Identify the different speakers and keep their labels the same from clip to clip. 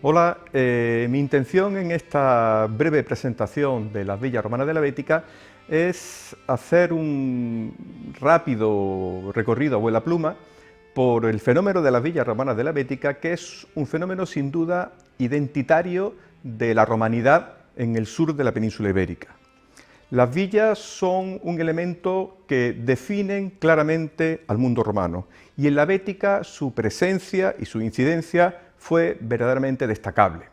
Speaker 1: Hola, mi intención en esta breve presentación de las villas romanas de la Bética es hacer un rápido recorrido a vuela pluma por el fenómeno de las villas romanas de la Bética, que es un fenómeno sin duda identitario de la romanidad en el sur de la península ibérica. Las villas son un elemento que definen claramente al mundo romano y en la Bética su presencia y su incidencia fue verdaderamente destacable.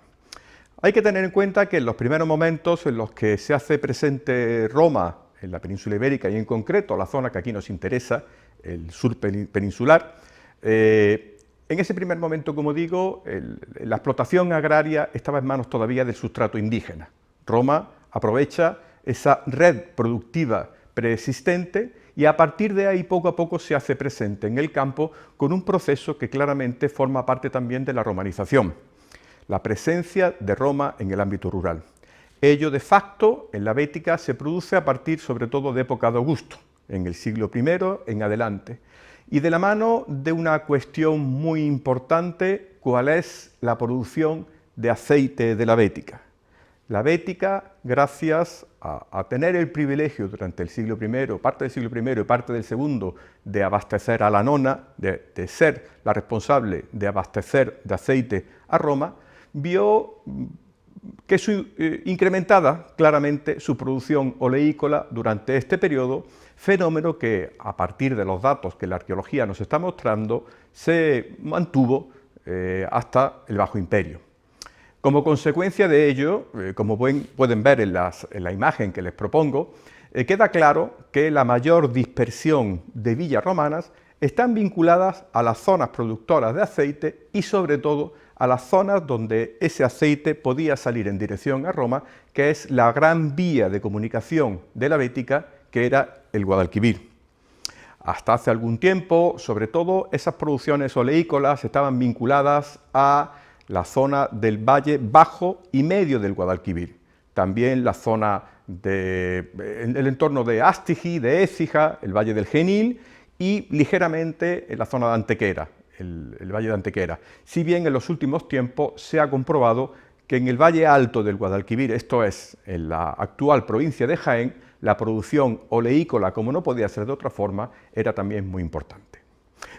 Speaker 1: Hay que tener en cuenta que en los primeros momentos en los que se hace presente Roma en la península ibérica y en concreto la zona que aquí nos interesa, el sur peninsular, en ese primer momento, como digo, la explotación agraria estaba en manos todavía del sustrato indígena. Roma aprovecha esa red productiva preexistente y a partir de ahí poco a poco se hace presente en el campo con un proceso que claramente forma parte también de la romanización, la presencia de Roma en el ámbito rural. Ello de facto en la Bética se produce a partir sobre todo de época de Augusto, en el siglo I en adelante, y de la mano de una cuestión muy importante, cuál es la producción de aceite de la Bética. La Bética, gracias a tener el privilegio durante el siglo I, parte del siglo I y parte del segundo, de abastecer a la nona, de ser la responsable de abastecer de aceite a Roma, vio que incrementada claramente su producción oleícola durante este periodo, fenómeno que a partir de los datos que la arqueología nos está mostrando se mantuvo hasta el Bajo Imperio. Como consecuencia de ello, como pueden ver en la imagen que les propongo, queda claro que la mayor dispersión de villas romanas están vinculadas a las zonas productoras de aceite y sobre todo a las zonas donde ese aceite podía salir en dirección a Roma, que es la gran vía de comunicación de la Bética, que era el Guadalquivir. Hasta hace algún tiempo, sobre todo, esas producciones oleícolas estaban vinculadas a la zona del valle bajo y medio del Guadalquivir, también la zona en el entorno de Astigi, de Écija, el valle del Genil y ligeramente en la zona de Antequera, el valle de Antequera. Si bien en los últimos tiempos se ha comprobado que en el valle alto del Guadalquivir, esto es, en la actual provincia de Jaén, la producción oleícola, como no podía ser de otra forma, era también muy importante.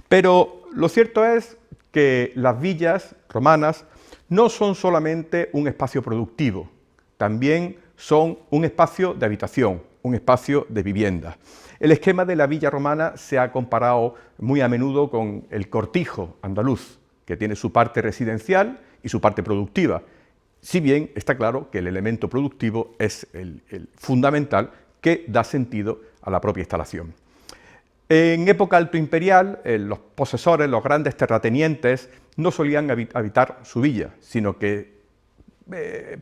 Speaker 1: Pero lo cierto es que las villas romanas no son solamente un espacio productivo, también son un espacio de habitación, un espacio de vivienda. El esquema de la villa romana se ha comparado muy a menudo con el cortijo andaluz, que tiene su parte residencial y su parte productiva, si bien está claro que el elemento productivo es el fundamental que da sentido a la propia instalación. En época altoimperial, los posesores, los grandes terratenientes, no solían habitar su villa, sino que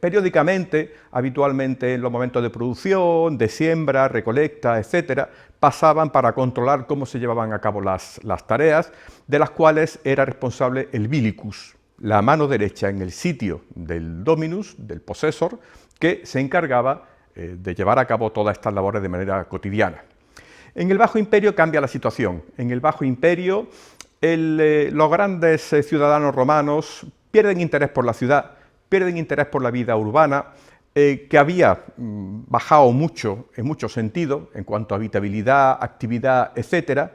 Speaker 1: periódicamente, habitualmente en los momentos de producción, de siembra, recolecta, etc., pasaban para controlar cómo se llevaban a cabo las tareas, de las cuales era responsable el vilicus, la mano derecha en el sitio del dominus, del posesor, que se encargaba de llevar a cabo todas estas labores de manera cotidiana. En el Bajo Imperio cambia la situación. En el Bajo Imperio los grandes ciudadanos romanos pierden interés por la ciudad, pierden interés por la vida urbana, que había bajado mucho en muchos sentidos, en cuanto a habitabilidad, actividad, etc.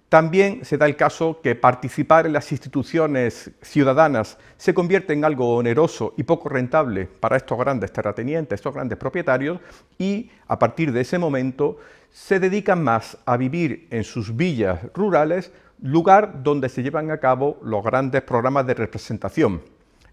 Speaker 1: También se da el caso que participar en las instituciones ciudadanas se convierte en algo oneroso y poco rentable para estos grandes terratenientes, estos grandes propietarios, y a partir de ese momento se dedican más a vivir en sus villas rurales, lugar donde se llevan a cabo los grandes programas de representación.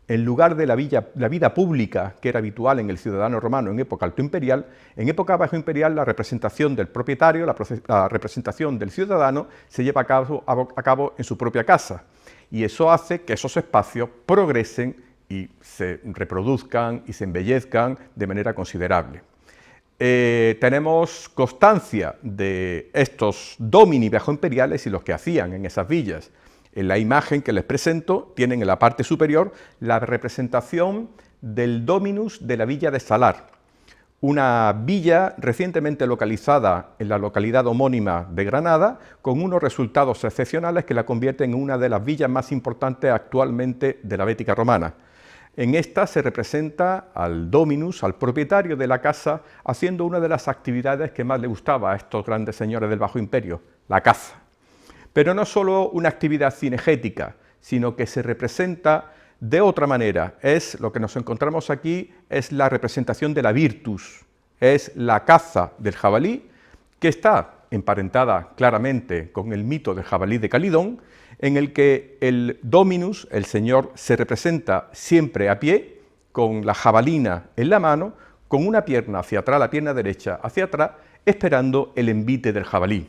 Speaker 1: En lugar de la vida pública que era habitual en el ciudadano romano en época altoimperial, en época bajoimperial la representación del propietario, la representación del ciudadano se lleva a cabo en su propia casa, y eso hace que esos espacios progresen y se reproduzcan y se embellezcan de manera considerable. tenemos constancia de estos domini bajoimperiales y los que hacían en esas villas. En la imagen que les presento tienen en la parte superior la representación del dominus de la villa de Salar, una villa recientemente localizada en la localidad homónima de Granada, con unos resultados excepcionales que la convierten en una de las villas más importantes actualmente de la Bética romana. En esta se representa al dominus, al propietario de la casa, haciendo una de las actividades que más le gustaba a estos grandes señores del Bajo Imperio, la caza. Pero no solo una actividad cinegética, sino que se representa de otra manera. Lo que nos encontramos aquí es la representación de la virtus, es la caza del jabalí, que está emparentada claramente con el mito del jabalí de Calidón, en el que el dominus, el señor, se representa siempre a pie, con la jabalina en la mano, con una pierna hacia atrás, la pierna derecha hacia atrás, esperando el envite del jabalí.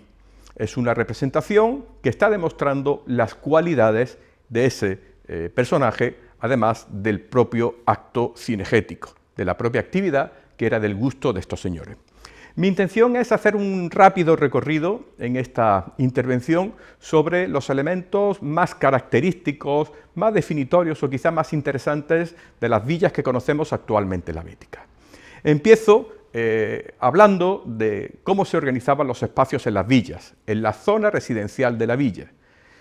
Speaker 1: Es una representación que está demostrando las cualidades de ese personaje, además del propio acto cinegético, de la propia actividad que era del gusto de estos señores. Mi intención es hacer un rápido recorrido en esta intervención sobre los elementos más característicos, más definitorios o quizá más interesantes de las villas que conocemos actualmente en la Bética. Empiezo hablando de cómo se organizaban los espacios en las villas, en la zona residencial de la villa,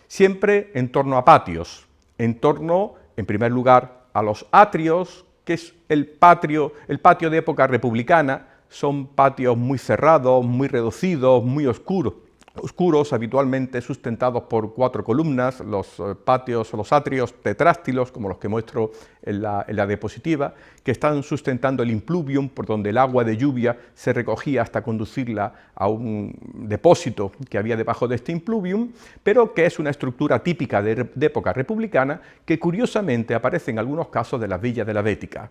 Speaker 1: siempre en torno a patios, en torno, en primer lugar, a los atrios, que es el patio de época republicana. Son patios muy cerrados, muy reducidos, muy oscuros, habitualmente sustentados por 4 columnas, los patios o los atrios tetrástilos, como los que muestro en la diapositiva, que están sustentando el impluvium, por donde el agua de lluvia se recogía hasta conducirla a un depósito que había debajo de este impluvium, pero que es una estructura típica de época republicana, que curiosamente aparece en algunos casos de las villas de la Bética.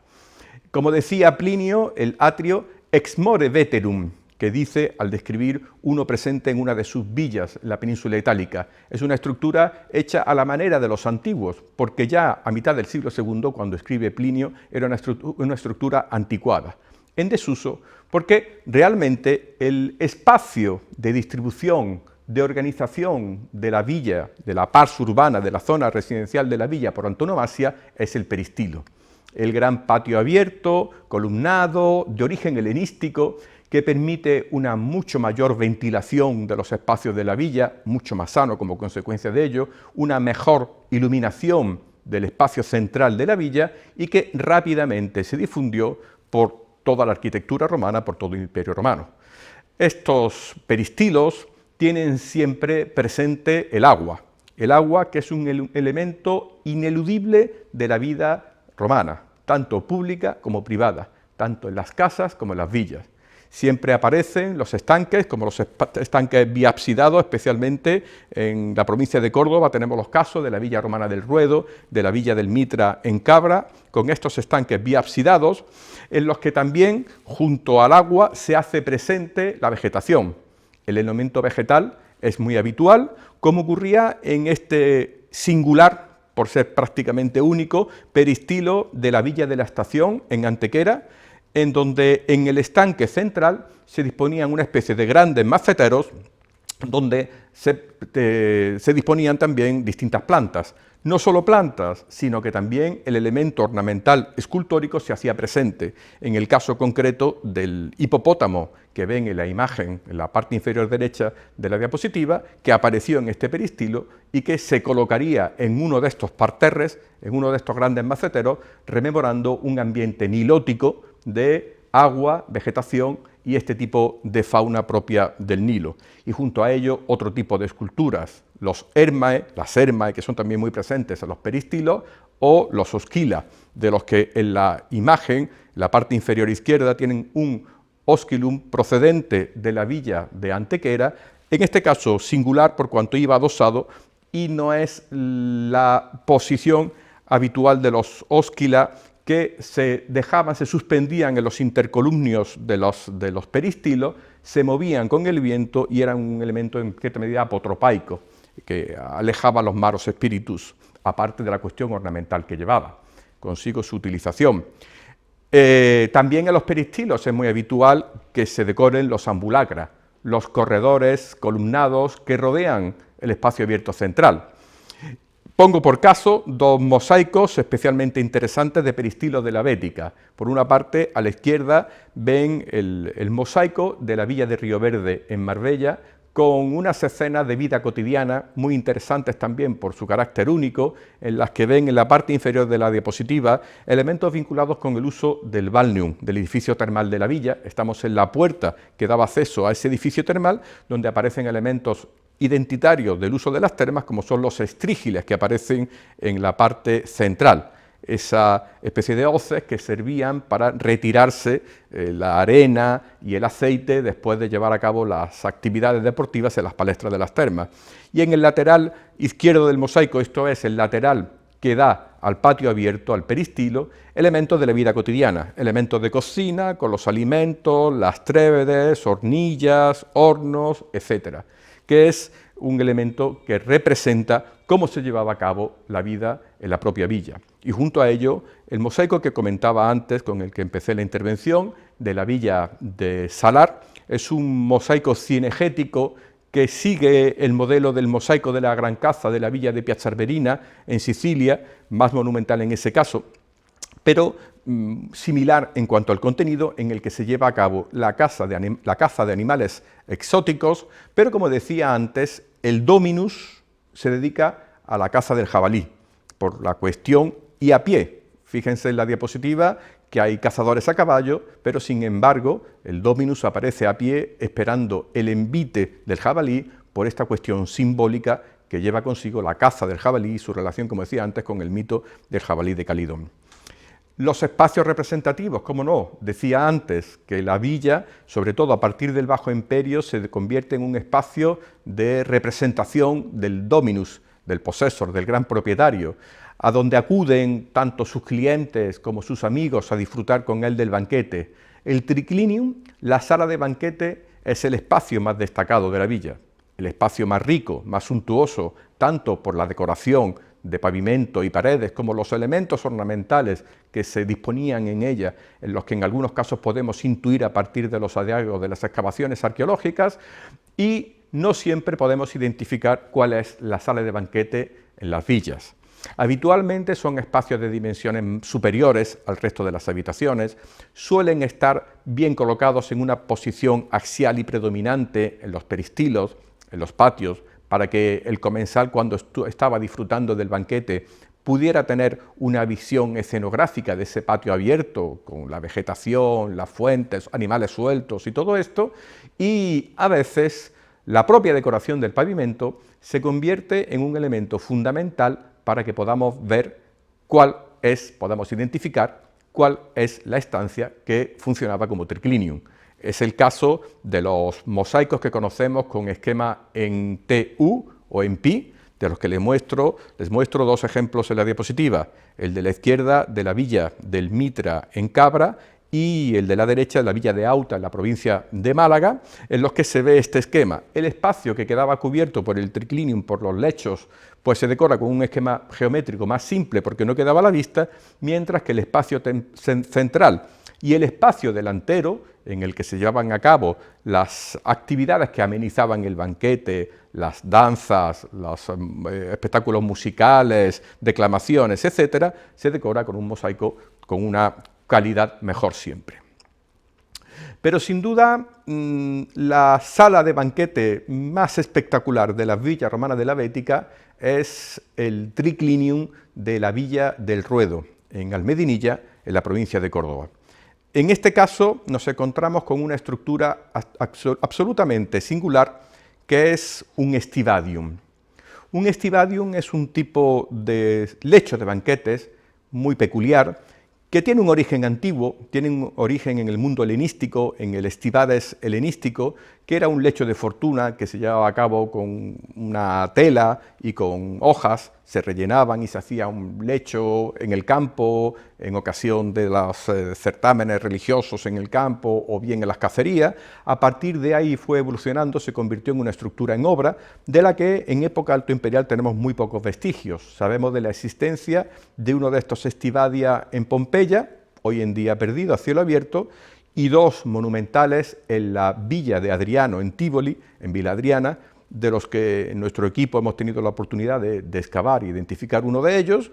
Speaker 1: Como decía Plinio, el atrio ex more veterum, que dice al describir uno presente en una de sus villas en la península itálica. Es una estructura hecha a la manera de los antiguos, porque ya a mitad del siglo II, cuando escribe Plinio, era una estructura anticuada, en desuso, porque realmente el espacio de distribución, de organización de la villa, de la pars urbana, de la zona residencial de la villa por antonomasia, es el peristilo. El gran patio abierto, columnado, de origen helenístico, que permite una mucho mayor ventilación de los espacios de la villa, mucho más sano como consecuencia de ello, una mejor iluminación del espacio central de la villa y que rápidamente se difundió por toda la arquitectura romana, por todo el Imperio Romano. Estos peristilos tienen siempre presente el agua que es un elemento ineludible de la vida romana, tanto pública como privada, tanto en las casas como en las villas. Siempre aparecen los estanques, como los estanques biapsidados, especialmente en la provincia de Córdoba tenemos los casos de la villa romana del Ruedo, de la villa del Mitra en Cabra, con estos estanques biapsidados, en los que también, junto al agua, se hace presente la vegetación. El elemento vegetal es muy habitual, como ocurría en este singular, por ser prácticamente único, peristilo de la villa de la Estación, en Antequera, en donde en el estanque central se disponían una especie de grandes maceteros, donde se disponían también distintas plantas. No solo plantas, sino que también el elemento ornamental escultórico se hacía presente. En el caso concreto del hipopótamo que ven en la imagen, en la parte inferior derecha de la diapositiva, que apareció en este peristilo y que se colocaría en uno de estos parterres, en uno de estos grandes maceteros, rememorando un ambiente nilótico de agua, vegetación y este tipo de fauna propia del Nilo. Y junto a ello otro tipo de esculturas, los hermae, las hermae, que son también muy presentes en los peristilos, o los osquila, de los que en la imagen, la parte inferior izquierda, tienen un osculum procedente de la villa de Antequera, en este caso singular por cuanto iba adosado y no es la posición habitual de los osquila que se suspendían en los intercolumnios de los peristilos, se movían con el viento y eran un elemento en cierta medida apotropaico, que alejaba los malos espíritus, aparte de la cuestión ornamental que llevaba consigo su utilización. También en los peristilos es muy habitual que se decoren los ambulacra, los corredores columnados que rodean el espacio abierto central. Pongo por caso dos mosaicos especialmente interesantes de peristilos de la Bética. Por una parte, a la izquierda ven el mosaico de la villa de Río Verde en Marbella, con unas escenas de vida cotidiana muy interesantes también por su carácter único, en las que ven en la parte inferior de la diapositiva elementos vinculados con el uso del balneum, del edificio termal de la villa. Estamos en la puerta que daba acceso a ese edificio termal, donde aparecen elementos identitarios del uso de las termas, como son los estrígiles que aparecen en la parte central, esa especie de hoces que servían para retirarse la arena y el aceite después de llevar a cabo las actividades deportivas en las palestras de las termas. Y en el lateral izquierdo del mosaico, esto es el lateral que da al patio abierto, al peristilo, elementos de la vida cotidiana, elementos de cocina con los alimentos, las trébedes, hornillas, hornos, etcétera, que es un elemento que representa cómo se llevaba a cabo la vida en la propia villa. Y junto a ello, el mosaico que comentaba antes, con el que empecé la intervención, de la villa de Salar, es un mosaico cinegético que sigue el modelo del mosaico de la Gran Caza de la villa de Piazza Arberina, en Sicilia, más monumental en ese caso, pero similar en cuanto al contenido, en el que se lleva a cabo la caza de animales exóticos, pero como decía antes, el dominus se dedica a la caza del jabalí, por la cuestión y a pie. Fíjense en la diapositiva que hay cazadores a caballo, pero sin embargo el dominus aparece a pie esperando el envite del jabalí por esta cuestión simbólica que lleva consigo la caza del jabalí y su relación, como decía antes, con el mito del jabalí de Calidón. Los espacios representativos, cómo no, decía antes que la villa, sobre todo a partir del Bajo Imperio, se convierte en un espacio de representación del dominus, del possessor, del gran propietario, a donde acuden tanto sus clientes como sus amigos a disfrutar con él del banquete. El triclinium, la sala de banquete, es el espacio más destacado de la villa, el espacio más rico, más suntuoso, tanto por la decoración de pavimento y paredes, como los elementos ornamentales que se disponían en ella, en los que en algunos casos podemos intuir a partir de los hallazgos de las excavaciones arqueológicas, y no siempre podemos identificar cuál es la sala de banquete en las villas. Habitualmente son espacios de dimensiones superiores al resto de las habitaciones, suelen estar bien colocados en una posición axial y predominante en los peristilos, en los patios, para que el comensal, cuando estaba disfrutando del banquete, pudiera tener una visión escenográfica de ese patio abierto, con la vegetación, las fuentes, animales sueltos y todo esto, y a veces la propia decoración del pavimento se convierte en un elemento fundamental para que podamos ver podamos identificar cuál es la estancia que funcionaba como triclinium. Es el caso de los mosaicos que conocemos con esquema en TU o en pi, de los que les muestro dos ejemplos en la diapositiva, el de la izquierda de la villa del Mitra en Cabra y el de la derecha de la villa de Auta en la provincia de Málaga, en los que se ve este esquema. El espacio que quedaba cubierto por el triclinium, por los lechos, pues se decora con un esquema geométrico más simple porque no quedaba a la vista, mientras que el espacio central y el espacio delantero, en el que se llevaban a cabo las actividades que amenizaban el banquete, las danzas, los espectáculos musicales, declamaciones, etcétera, se decora con un mosaico con una calidad mejor siempre. Pero sin duda, la sala de banquete más espectacular de la villa romana de la Bética es el triclinium de la villa del Ruedo, en Almedinilla, en la provincia de Córdoba. En este caso nos encontramos con una estructura absolutamente singular, que es un estivadium. Un estivadium es un tipo de lecho de banquetes muy peculiar, que tiene un origen antiguo, tiene un origen en el mundo helenístico, en el estivades helenístico, que era un lecho de fortuna que se llevaba a cabo con una tela y con hojas, se rellenaban y se hacía un lecho en el campo, en ocasión de los certámenes religiosos en el campo o bien en las cacerías. A partir de ahí fue evolucionando, se convirtió en una estructura en obra, de la que en época altoimperial tenemos muy pocos vestigios. Sabemos de la existencia de uno de estos estivadia en Pompeya, hoy en día perdido, a cielo abierto, y 2 monumentales en la villa de Adriano, en Tívoli, en Villa Adriana, de los que en nuestro equipo hemos tenido la oportunidad de excavar e identificar uno de ellos,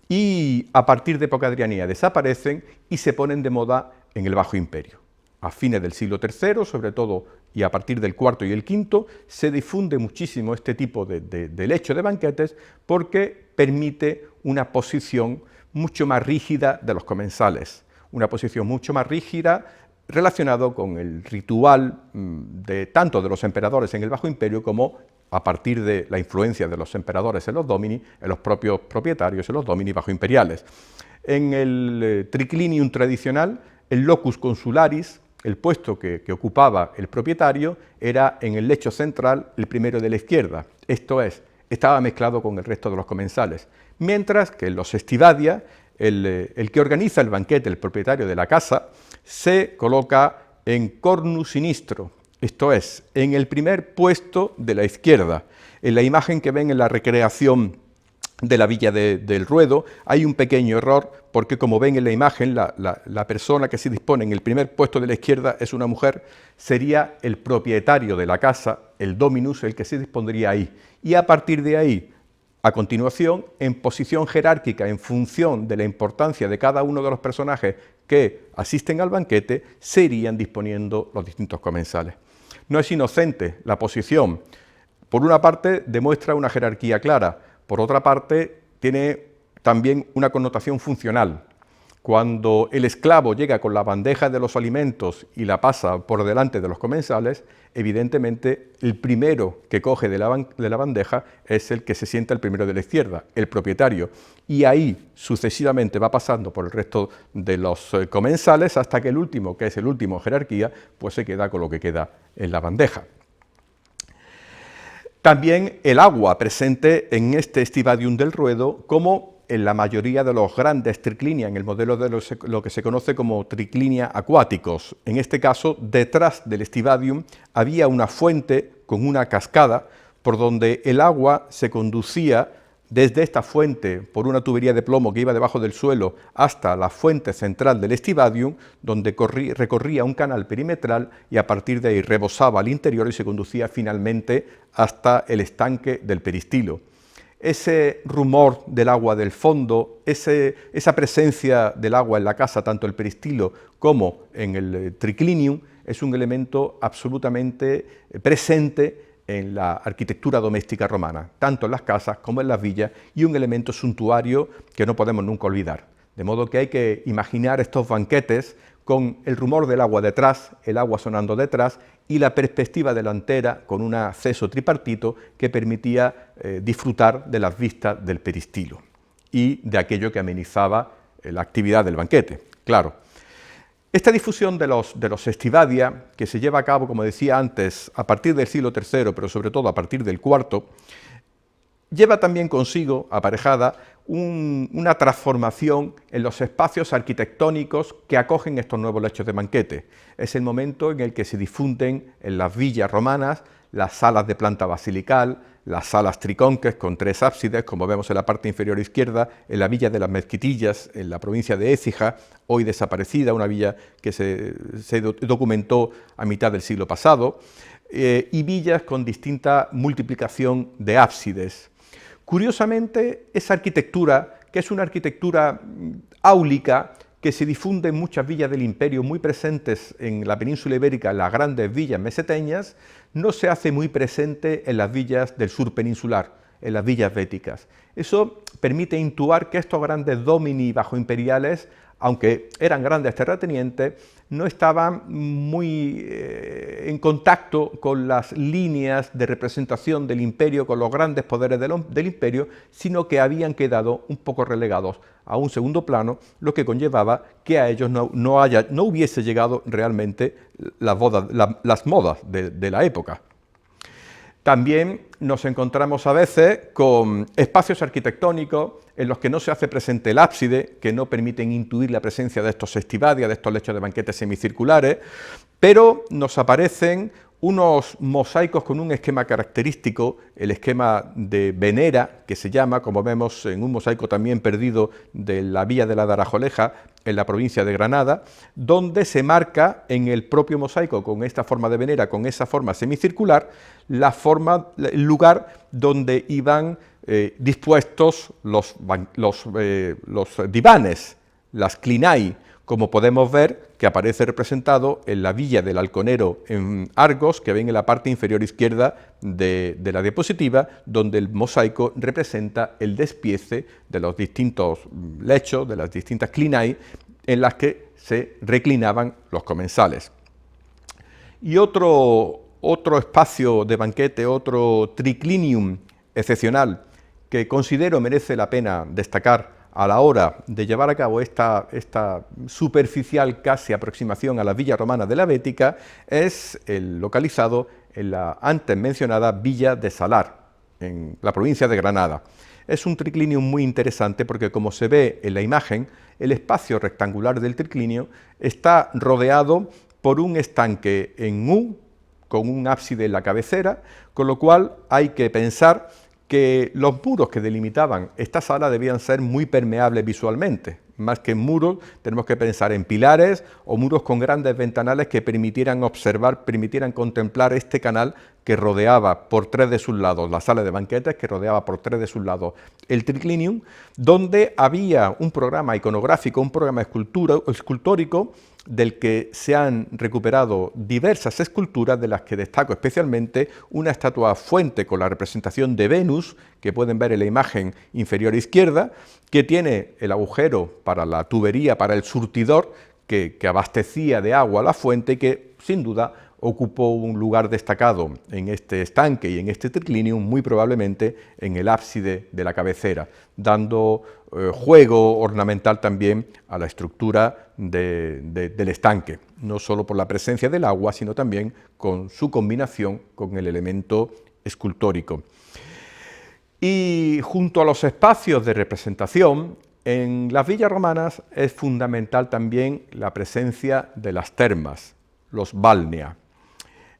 Speaker 1: y a partir de época adrianía desaparecen y se ponen de moda en el Bajo Imperio. A fines del siglo III, sobre todo, y a partir del IV y el V, se difunde muchísimo este tipo de lecho de banquetes porque permite una posición mucho más rígida de los comensales, una posición mucho más rígida relacionado con el ritual tanto de los emperadores en el Bajo Imperio como a partir de la influencia de los emperadores en los domini, en los propios propietarios, en los domini bajoimperiales. En el triclinium tradicional, el locus consularis, el puesto que ocupaba el propietario, era en el lecho central el primero de la izquierda, esto es, estaba mezclado con el resto de los comensales, mientras que en los estivadia, el que organiza el banquete, el propietario de la casa, se coloca en cornu sinistro, esto es, en el primer puesto de la izquierda. En la imagen que ven en la recreación de la Villa del Ruedo hay un pequeño error, porque como ven en la imagen, la persona que se dispone en el primer puesto de la izquierda es una mujer, sería el propietario de la casa, el dominus, el que se dispondría ahí. Y a partir de ahí, a continuación, en posición jerárquica, en función de la importancia de cada uno de los personajes que asisten al banquete, se irían disponiendo los distintos comensales. No es inocente la posición. Por una parte, demuestra una jerarquía clara. Por otra parte, tiene también una connotación funcional. Cuando el esclavo llega con la bandeja de los alimentos y la pasa por delante de los comensales, evidentemente el primero que coge de la bandeja es el que se sienta el primero de la izquierda, el propietario. Y ahí sucesivamente va pasando por el resto de los comensales hasta que el último, que es el último en jerarquía, pues se queda con lo que queda en la bandeja. También el agua presente en este Stivadium del Ruedo, como en la mayoría de los grandes triclinia, en el modelo de lo que se conoce como triclinia acuáticos. En este caso, detrás del Stivadium había una fuente con una cascada por donde el agua se conducía desde esta fuente por una tubería de plomo que iba debajo del suelo hasta la fuente central del Stivadium, donde recorría un canal perimetral y a partir de ahí rebosaba al interior y se conducía finalmente hasta el estanque del peristilo. Ese rumor del agua del fondo, esa presencia del agua en la casa, tanto el peristilo como en el triclinium, es un elemento absolutamente presente en la arquitectura doméstica romana, tanto en las casas como en las villas, y un elemento suntuario que no podemos nunca olvidar. De modo que hay que imaginar estos banquetes con el rumor del agua detrás, el agua sonando detrás, y la perspectiva delantera con un acceso tripartito que permitía disfrutar de las vistas del peristilo y de aquello que amenizaba la actividad del banquete, claro. Esta difusión de los estivadia, que se lleva a cabo, como decía antes, a partir del siglo III, pero sobre todo a partir del IV, lleva también consigo, aparejada, una transformación en los espacios arquitectónicos que acogen estos nuevos lechos de banquete. Es el momento en el que se difunden en las villas romanas las salas de planta basilical, las salas triconques con 3 ábsides, como vemos en la parte inferior izquierda, en la villa de las Mezquitillas, en la provincia de Écija, hoy desaparecida, una villa que se documentó a mitad del siglo pasado, y villas con distinta multiplicación de ábsides. Curiosamente, esa arquitectura, que es una arquitectura áulica, que se difunde en muchas villas del imperio, muy presentes en la península ibérica, en las grandes villas meseteñas, no se hace muy presente en las villas del sur peninsular, en las villas béticas. Eso permite intuir que estos grandes domini bajoimperiales, aunque eran grandes terratenientes, no estaban muy en contacto con las líneas de representación del imperio, con los grandes poderes del imperio, sino que habían quedado un poco relegados a un segundo plano, lo que conllevaba que a ellos no hubiese llegado realmente las modas de la época. También nos encontramos a veces con espacios arquitectónicos en los que no se hace presente el ábside, que no permiten intuir la presencia de estos estivadia, de estos lechos de banquetes semicirculares, pero nos aparecen unos mosaicos con un esquema característico, el esquema de venera, que se llama, como vemos en un mosaico también perdido de la villa de la Darajoleja, en la provincia de Granada, donde se marca en el propio mosaico, con esta forma de venera, con esa forma semicircular, el lugar donde iban dispuestos los divanes, las clinai, como podemos ver, que aparece representado en la villa del Halconero en Argos, que ven en la parte inferior izquierda de la diapositiva, donde el mosaico representa el despiece de los distintos lechos, de las distintas clinai, en las que se reclinaban los comensales. Y otro espacio de banquete, otro triclinium excepcional, que considero merece la pena destacar a la hora de llevar a cabo esta superficial casi aproximación a la villa romana de la Bética, es el localizado en la antes mencionada villa de Salar, en la provincia de Granada. Es un triclinio muy interesante porque, como se ve en la imagen, el espacio rectangular del triclinio está rodeado por un estanque en U, con un ábside en la cabecera, con lo cual hay que pensar que los muros que delimitaban esta sala debían ser muy permeables visualmente. Más que en muros, tenemos que pensar en pilares o muros con grandes ventanales que permitieran observar, permitieran contemplar este canal que rodeaba por tres de sus lados la sala de banquetes, que rodeaba por tres de sus lados el triclinium, donde había un programa iconográfico, un programa escultórico, del que se han recuperado diversas esculturas, de las que destaco especialmente una estatua fuente con la representación de Venus, que pueden ver en la imagen inferior izquierda, que tiene el agujero para la tubería, para el surtidor, que abastecía de agua a la fuente y que, sin duda, ocupó un lugar destacado en este estanque y en este triclinium, muy probablemente en el ábside de la cabecera, dando juego ornamental también a la estructura del estanque, no solo por la presencia del agua, sino también con su combinación con el elemento escultórico. Y junto a los espacios de representación, en las villas romanas es fundamental también la presencia de las termas, los balnea.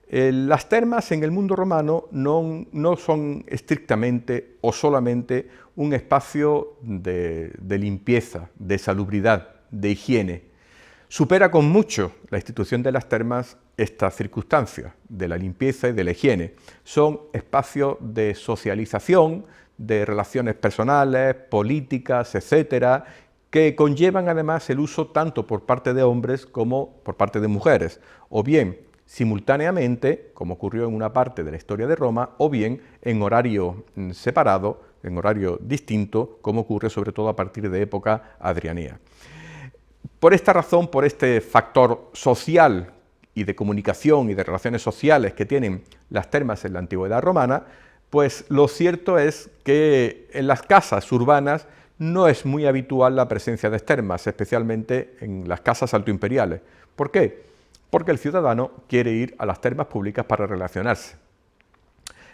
Speaker 1: Las termas en el mundo romano no son estrictamente o solamente un espacio de limpieza, de salubridad, de higiene. Supera con mucho la institución de las termas estas circunstancias de la limpieza y de la higiene. Son espacios de socialización, de relaciones personales, políticas, etcétera, que conllevan además el uso tanto por parte de hombres como por parte de mujeres, o bien simultáneamente, como ocurrió en una parte de la historia de Roma, o bien en horario separado, en horario distinto, como ocurre sobre todo a partir de época adrianea. Por esta razón, por este factor social y de comunicación y de relaciones sociales que tienen las termas en la antigüedad romana, pues lo cierto es que en las casas urbanas no es muy habitual la presencia de termas, especialmente en las casas altoimperiales. ¿Por qué? Porque el ciudadano quiere ir a las termas públicas para relacionarse.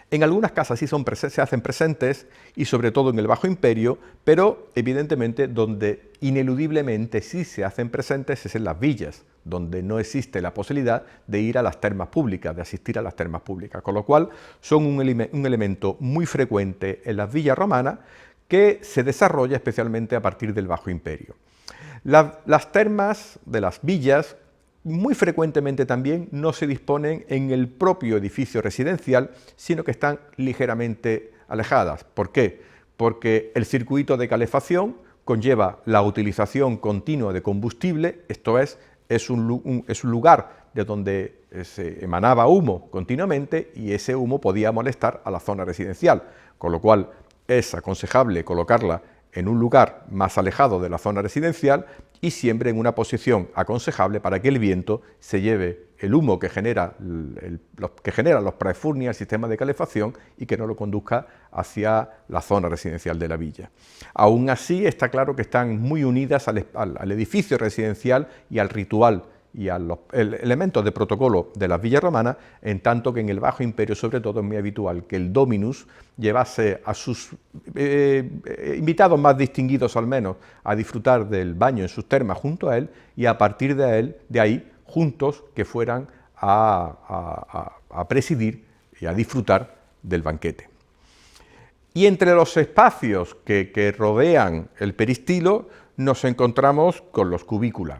Speaker 1: En algunas casas sí se hacen presentes, y sobre todo en el Bajo Imperio, pero evidentemente donde ineludiblemente sí se hacen presentes es en las villas, donde no existe la posibilidad de ir a las termas públicas, de asistir a las termas públicas, con lo cual son un elemento muy frecuente en las villas romanas que se desarrolla especialmente a partir del Bajo Imperio. Las termas de las villas muy frecuentemente también no se disponen en el propio edificio residencial, sino que están ligeramente alejadas. ¿Por qué? Porque el circuito de calefacción conlleva la utilización continua de combustible, esto es un lugar de donde se emanaba humo continuamente y ese humo podía molestar a la zona residencial, con lo cual es aconsejable colocarla en un lugar más alejado de la zona residencial y siempre en una posición aconsejable para que el viento se lleve el humo que genera los praefurnia, el sistema de calefacción, y que no lo conduzca hacia la zona residencial de la villa. Aún así, está claro que están muy unidas al edificio residencial y al ritual y a los elementos de protocolo de las villas romanas, en tanto que en el Bajo Imperio, sobre todo, es muy habitual que el dominus llevase a sus invitados más distinguidos, al menos, a disfrutar del baño en sus termas junto a él, y a partir de ahí, juntos, que fueran a a presidir y a disfrutar del banquete. Y entre los espacios que rodean el peristilo nos encontramos con los cubículas.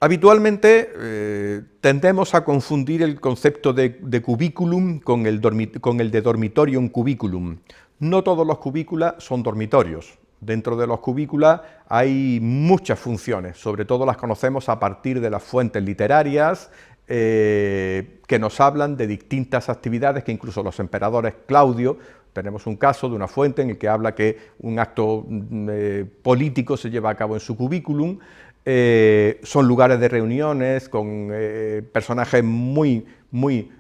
Speaker 1: Habitualmente tendemos a confundir el concepto de cubiculum con el de dormitorium cubiculum. No todos los cubículas son dormitorios. Dentro de los cubículas hay muchas funciones, sobre todo las conocemos a partir de las fuentes literarias que nos hablan de distintas actividades que incluso los emperadores Claudio, tenemos un caso de una fuente en el que habla que un acto político se lleva a cabo en su cubículum. Son lugares de reuniones con personajes muy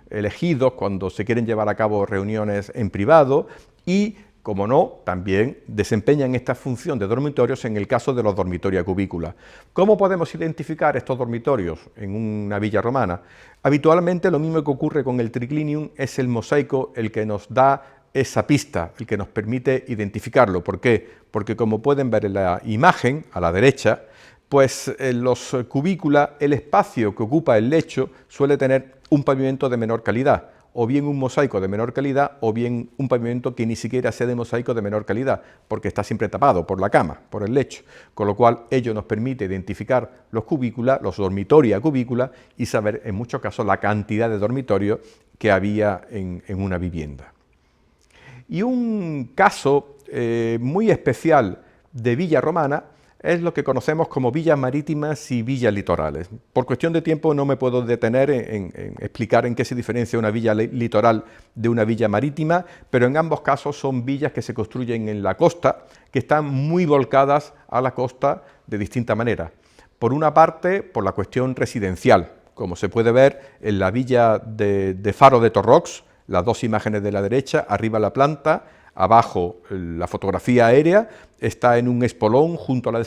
Speaker 1: elegidos cuando se quieren llevar a cabo reuniones en privado y, como no, también desempeñan esta función de dormitorios en el caso de los dormitorios a cubículas. ¿Cómo podemos identificar estos dormitorios en una villa romana? Habitualmente lo mismo que ocurre con el triclinium, es el mosaico el que nos da esa pista, el que nos permite identificarlo. ¿Por qué? Porque, como pueden ver en la imagen, a la derecha, pues en los cubículas el espacio que ocupa el lecho suele tener un pavimento de menor calidad, o bien un mosaico de menor calidad, o bien un pavimento que ni siquiera sea de mosaico de menor calidad, porque está siempre tapado por la cama, por el lecho, con lo cual ello nos permite identificar los cubículas, los dormitorios a cubículas, y saber en muchos casos la cantidad de dormitorios que había en una vivienda. Y un caso muy especial de villa romana es lo que conocemos como villas marítimas y villas litorales. Por cuestión de tiempo no me puedo detener en explicar en qué se diferencia una villa litoral de una villa marítima, pero en ambos casos son villas que se construyen en la costa, que están muy volcadas a la costa de distinta manera. Por una parte, por la cuestión residencial, como se puede ver en la villa de Faro de Torrox, las dos imágenes de la derecha, arriba la planta, abajo la fotografía aérea, está en un espolón junto a la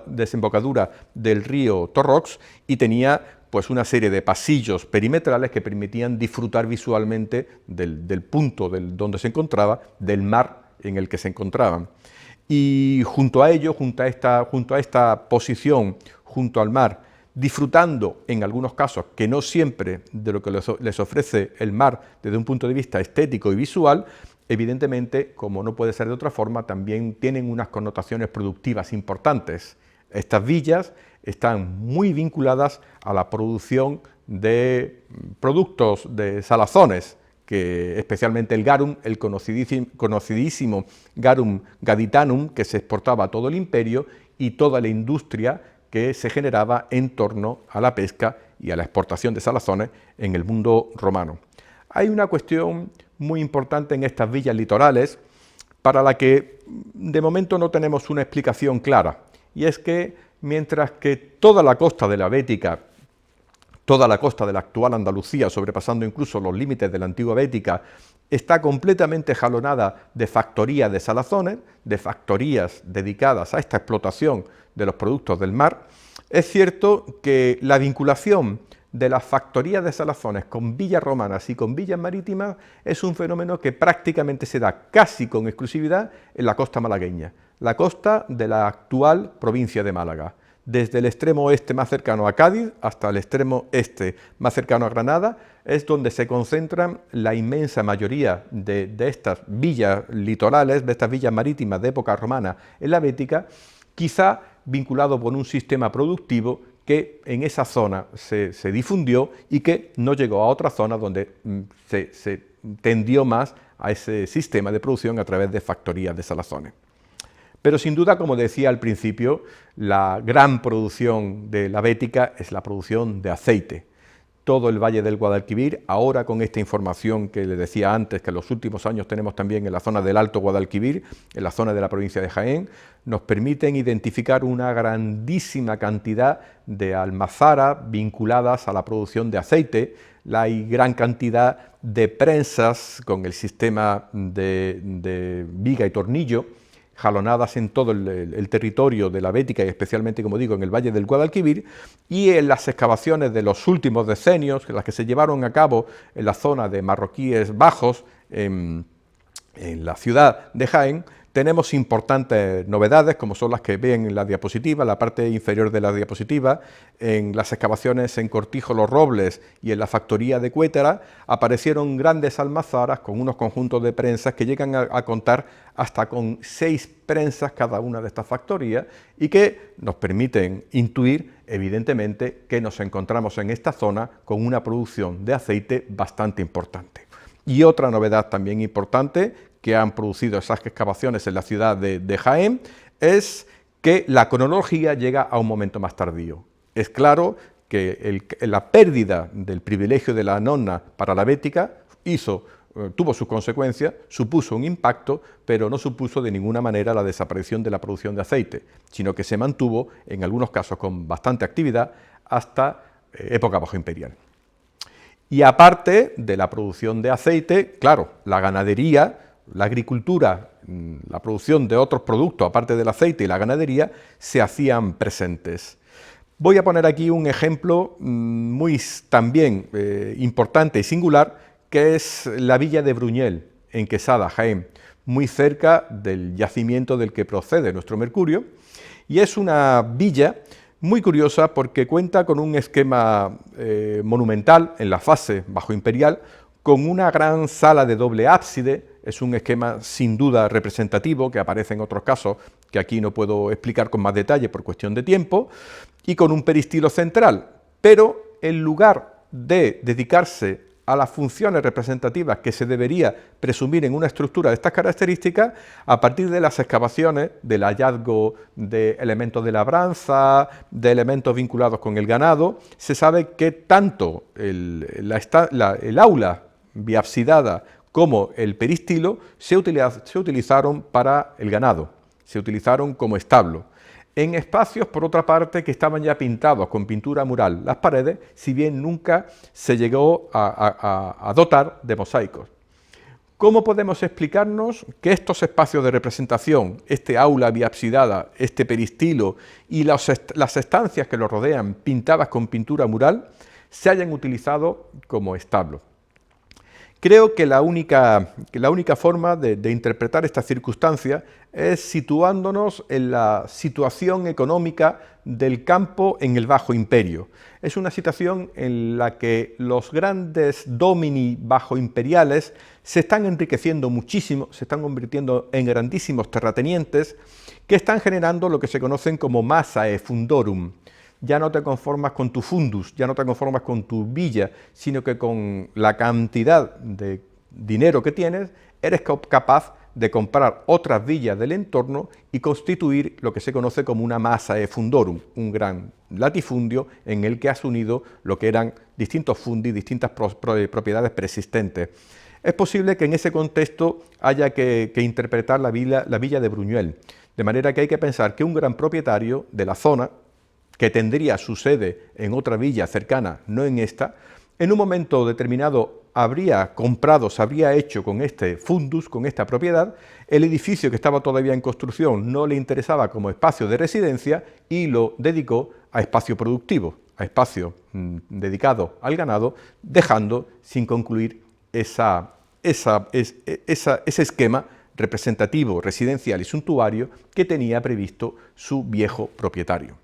Speaker 1: desembocadura del río Torrox y tenía pues una serie de pasillos perimetrales que permitían disfrutar visualmente del punto donde se encontraba, del mar en el que se encontraban. Y junto a ello, junto a esta posición, junto al mar, disfrutando en algunos casos, que no siempre, de lo que les ofrece el mar desde un punto de vista estético y visual, evidentemente, como no puede ser de otra forma, también tienen unas connotaciones productivas importantes. Estas villas están muy vinculadas a la producción de productos de salazones, que especialmente el garum, el conocidísimo garum gaditanum, que se exportaba a todo el imperio, y toda la industria que se generaba en torno a la pesca y a la exportación de salazones en el mundo romano. Hay una cuestión muy importante en estas villas litorales para la que de momento no tenemos una explicación clara, y es que mientras que toda la costa de la Bética, toda la costa de la actual Andalucía, sobrepasando incluso los límites de la antigua Bética, está completamente jalonada de factorías de salazones, de factorías dedicadas a esta explotación de los productos del mar, es cierto que la vinculación de las factorías de salazones con villas romanas y con villas marítimas es un fenómeno que prácticamente se da casi con exclusividad en la costa malagueña, la costa de la actual provincia de Málaga. Desde el extremo oeste más cercano a Cádiz hasta el extremo este más cercano a Granada, es donde se concentran la inmensa mayoría de estas villas litorales, de estas villas marítimas de época romana en la Bética, quizá vinculado con un sistema productivo que en esa zona se difundió y que no llegó a otra zona donde se tendió más a ese sistema de producción a través de factorías de salazones. Pero sin duda, como decía al principio, la gran producción de la Bética es la producción de aceite. Todo el valle del Guadalquivir, ahora con esta información que les decía antes, que en los últimos años tenemos también en la zona del Alto Guadalquivir, en la zona de la provincia de Jaén, nos permiten identificar una grandísima cantidad de almazaras vinculadas a la producción de aceite. Hay gran cantidad de prensas con el sistema de viga y tornillo, jalonadas en todo el territorio de la Bética y especialmente, como digo, en el Valle del Guadalquivir, y en las excavaciones de los últimos decenios, las que se llevaron a cabo en la zona de Marroquíes Bajos, en la ciudad de Jaén, tenemos importantes novedades, como son las que ven en la diapositiva, en la parte inferior de la diapositiva. En las excavaciones en Cortijo Los Robles y en la factoría de Cuétara aparecieron grandes almazaras con unos conjuntos de prensas que llegan a contar hasta con 6 prensas cada una de estas factorías y que nos permiten intuir, evidentemente, que nos encontramos en esta zona con una producción de aceite bastante importante. Y otra novedad también importante que han producido esas excavaciones en la ciudad de Jaén es que la cronología llega a un momento más tardío. Es claro que la pérdida del privilegio de la nona para la Bética tuvo sus consecuencias, supuso un impacto, pero no supuso de ninguna manera la desaparición de la producción de aceite, sino que se mantuvo, en algunos casos con bastante actividad, hasta época bajoimperial. Y aparte de la producción de aceite, claro, la ganadería, la agricultura, la producción de otros productos, aparte del aceite y la ganadería, se hacían presentes. Voy a poner aquí un ejemplo muy también importante y singular, que es la villa de Bruñel, en Quesada, Jaén, muy cerca del yacimiento del que procede nuestro mercurio, y es una villa muy curiosa porque cuenta con un esquema monumental en la fase bajoimperial, con una gran sala de doble ábside. Es un esquema sin duda representativo, que aparece en otros casos, que aquí no puedo explicar con más detalle por cuestión de tiempo, y con un peristilo central. Pero en lugar de dedicarse a las funciones representativas que se debería presumir en una estructura de estas características, a partir de las excavaciones, del hallazgo de elementos de labranza, de elementos vinculados con el ganado, se sabe que tanto el aula biabsidada como el peristilo se utilizaron para el ganado, se utilizaron como establo, en espacios, por otra parte, que estaban ya pintados con pintura mural las paredes, si bien nunca se llegó a dotar de mosaicos. ¿Cómo podemos explicarnos que estos espacios de representación, este aula biabsidada, este peristilo y las estancias que lo rodean pintadas con pintura mural, se hayan utilizado como establo? Creo que la única forma de interpretar esta circunstancia es situándonos en la situación económica del campo en el Bajo Imperio. Es una situación en la que los grandes domini bajoimperiales se están enriqueciendo muchísimo, se están convirtiendo en grandísimos terratenientes que están generando lo que se conocen como massae fundorum. Ya no te conformas con tu fundus, ya no te conformas con tu villa, sino que con la cantidad de dinero que tienes, eres capaz de comprar otras villas del entorno y constituir lo que se conoce como una massae fundorum, un gran latifundio en el que has unido lo que eran distintos fundi, distintas propiedades preexistentes. Es posible que en ese contexto haya que interpretar la villa de Bruñuel, de manera que hay que pensar que un gran propietario de la zona, que tendría su sede en otra villa cercana, no en esta, en un momento determinado habría comprado, se habría hecho con este fundus, con esta propiedad, el edificio que estaba todavía en construcción no le interesaba como espacio de residencia y lo dedicó a espacio productivo, a espacio dedicado al ganado, dejando sin concluir ese esquema representativo, residencial y suntuario que tenía previsto su viejo propietario.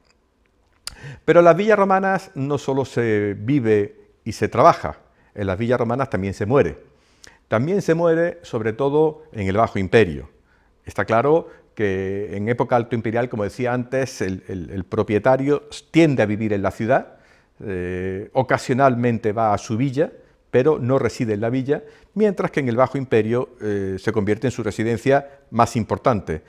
Speaker 1: Pero en las villas romanas no solo se vive y se trabaja, en las villas romanas también se muere. También se muere, sobre todo, en el Bajo Imperio. Está claro que en época alto imperial, como decía antes, el propietario tiende a vivir en la ciudad, ocasionalmente va a su villa, pero no reside en la villa, mientras que en el Bajo Imperio se convierte en su residencia más importante.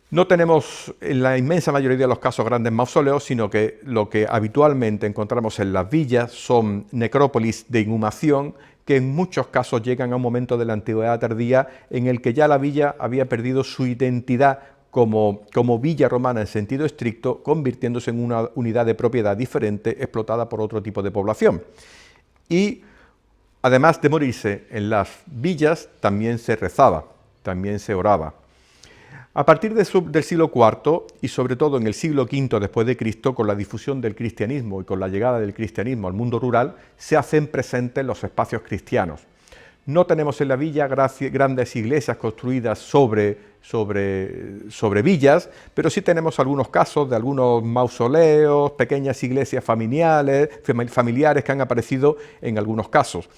Speaker 1: No tenemos en la inmensa mayoría de los casos grandes mausoleos, sino que lo que habitualmente encontramos en las villas son necrópolis de inhumación, que en muchos casos llegan a un momento de la antigüedad tardía en el que ya la villa había perdido su identidad como villa romana en sentido estricto, convirtiéndose en una unidad de propiedad diferente explotada por otro tipo de población. Y además de morirse en las villas, también se rezaba, también se oraba. A partir del siglo IV y sobre todo en el siglo V después de Cristo, con la difusión del cristianismo y con la llegada del cristianismo al mundo rural, se hacen presentes los espacios cristianos. No tenemos en la villa grandes iglesias construidas sobre villas, pero sí tenemos algunos casos de algunos mausoleos, pequeñas iglesias familiares que han aparecido en algunos casos.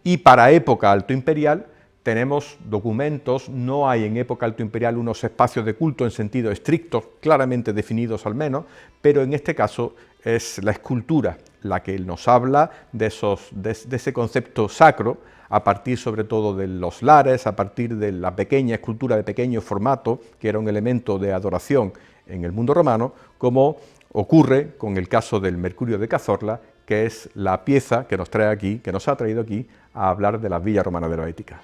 Speaker 1: Y para época alto imperial tenemos documentos, no hay en época alto imperial unos espacios de culto en sentido estricto, claramente definidos al menos, pero en este caso es la escultura la que nos habla de ese concepto sacro, a partir sobre todo de los lares, a partir de la pequeña escultura de pequeño formato, que era un elemento de adoración en el mundo romano, como ocurre con el caso del Mercurio de Cazorla, que es la pieza que nos trae aquí, que nos ha traído aquí a hablar de la Villa Romana de la Bética.